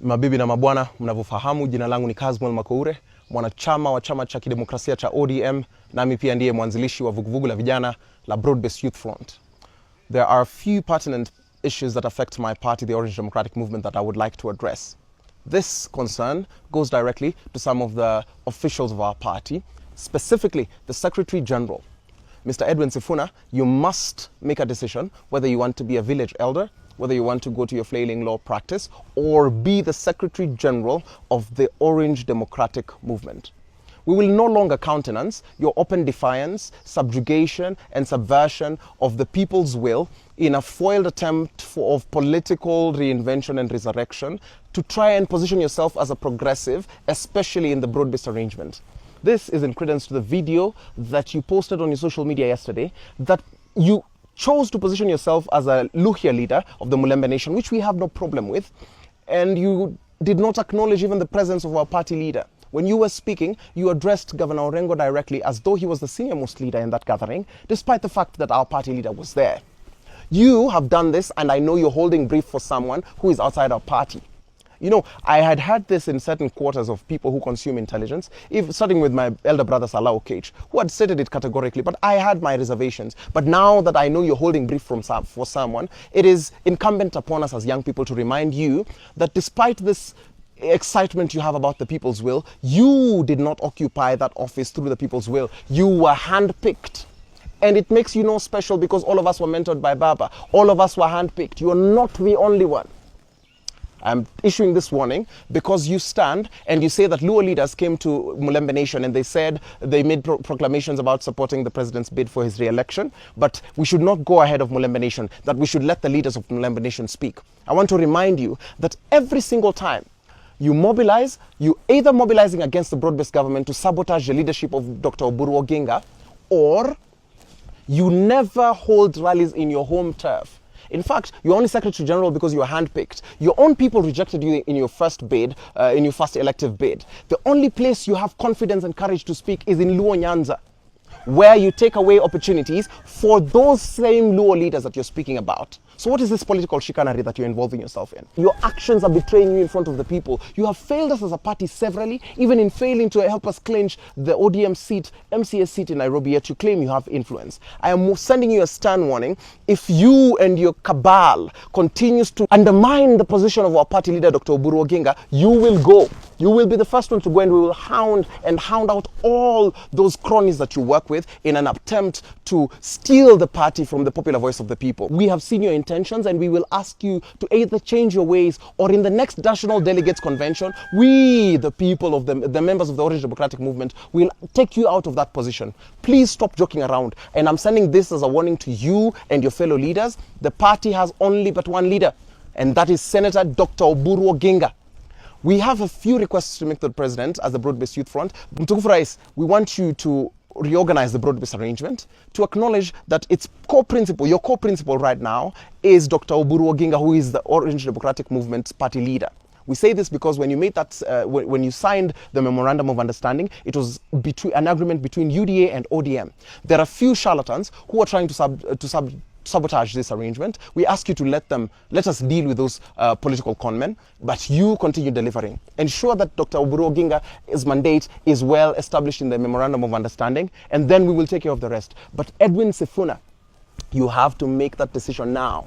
Mabibi na mabwana, mnavyofahamu jina langu ni Kasmuel Mcoure, mwanachama wa chama cha kidemokrasia cha ODM, nami pia ndiye mwanzilishi wa vuguvugu la vijana la Broad-Based Youth Front. There are a few pertinent issues that affect my party, the Orange Democratic Movement, that I would like to address. This concern goes directly to some of the officials of our party, specifically the Secretary General. Mr. Edwin Sifuna, you must make a decision whether you want to be a village elder, whether you want to go to your flailing law practice, or be the Secretary General of the Orange Democratic Movement. We will no longer countenance your open defiance, subjugation, and subversion of the people's will in a foiled attempt of political reinvention and resurrection to try and position yourself as a progressive, especially in the broad-based arrangement. This is in credence to the video that you posted on your social media yesterday, that you chose to position yourself as a Luhya leader of the Mulembe Nation, which we have no problem with, and you did not acknowledge even the presence of our party leader. When you were speaking, you addressed Governor Orengo directly as though he was the senior-most leader in that gathering, despite the fact that our party leader was there. You have done this, and I know you're holding brief for someone who is outside our party. You know, I had heard this in certain quarters of people who consume intelligence, starting with my elder brother Salah Okech, who had stated it categorically, but I had my reservations. But now that I know you're holding brief for someone, it is incumbent upon us as young people to remind you that despite this excitement you have about the people's will, you did not occupy that office through the people's will. You were handpicked. And it makes you no special because all of us were mentored by Baba. All of us were handpicked. You are not the only one. I'm issuing this warning because you stand and you say that Luo leaders came to Mulembe Nation and they said they made proclamations about supporting the president's bid for his re-election, but we should not go ahead of Mulembe Nation, that we should let the leaders of Mulembe Nation speak. I want to remind you that every single time you mobilize, you either mobilizing against the broad-based government to sabotage the leadership of Dr. Oburu Oginga, or you never hold rallies in your home turf. In fact, you're only Secretary General because you were handpicked. Your own people rejected you in your first bid, in your first elective bid. The only place you have confidence and courage to speak is in Luo Nyanza, where you take away opportunities for those same Luo leaders that you're speaking about. So what is this political chicanery that you're involving yourself in? Your actions are betraying you in front of the people. You have failed us as a party severally, even in failing to help us clinch the ODM seat, MCS seat in Nairobi, yet you claim you have influence. I am sending you a stern warning. If you and your cabal continues to undermine the position of our party leader, Dr. Oburu Oginga, you will go. You will be the first one to go, and we will hound out all those cronies that you work with in an attempt to steal the party from the popular voice of the people. We have seen your intentions, and we will ask you to either change your ways, or in the next National Delegates Convention, we, the people of the members of the Orange Democratic Movement, will take you out of that position. Please stop joking around. And I'm sending this as a warning to you and your fellow leaders. The party has only but one leader, and that is Senator Dr. Oburu Oginga. We have a few requests to make to the president as the Broad-Based Youth Front. Mtukufu Rais, we want you to reorganize the broad-based arrangement, to acknowledge that its core principle, your core principle right now, is Dr. Oburu Oginga, who is the Orange Democratic Movement's party leader. We say this because when you made that, when you signed the memorandum of understanding, it was an agreement between UDA and ODM. There are few charlatans who are trying to sabotage this arrangement. We ask you to let us deal with those political conmen, but you continue delivering. Ensure that Dr. Oburu Oginga's mandate is well established in the memorandum of understanding, and then we will take care of the rest. But Edwin Sifuna, you have to make that decision now.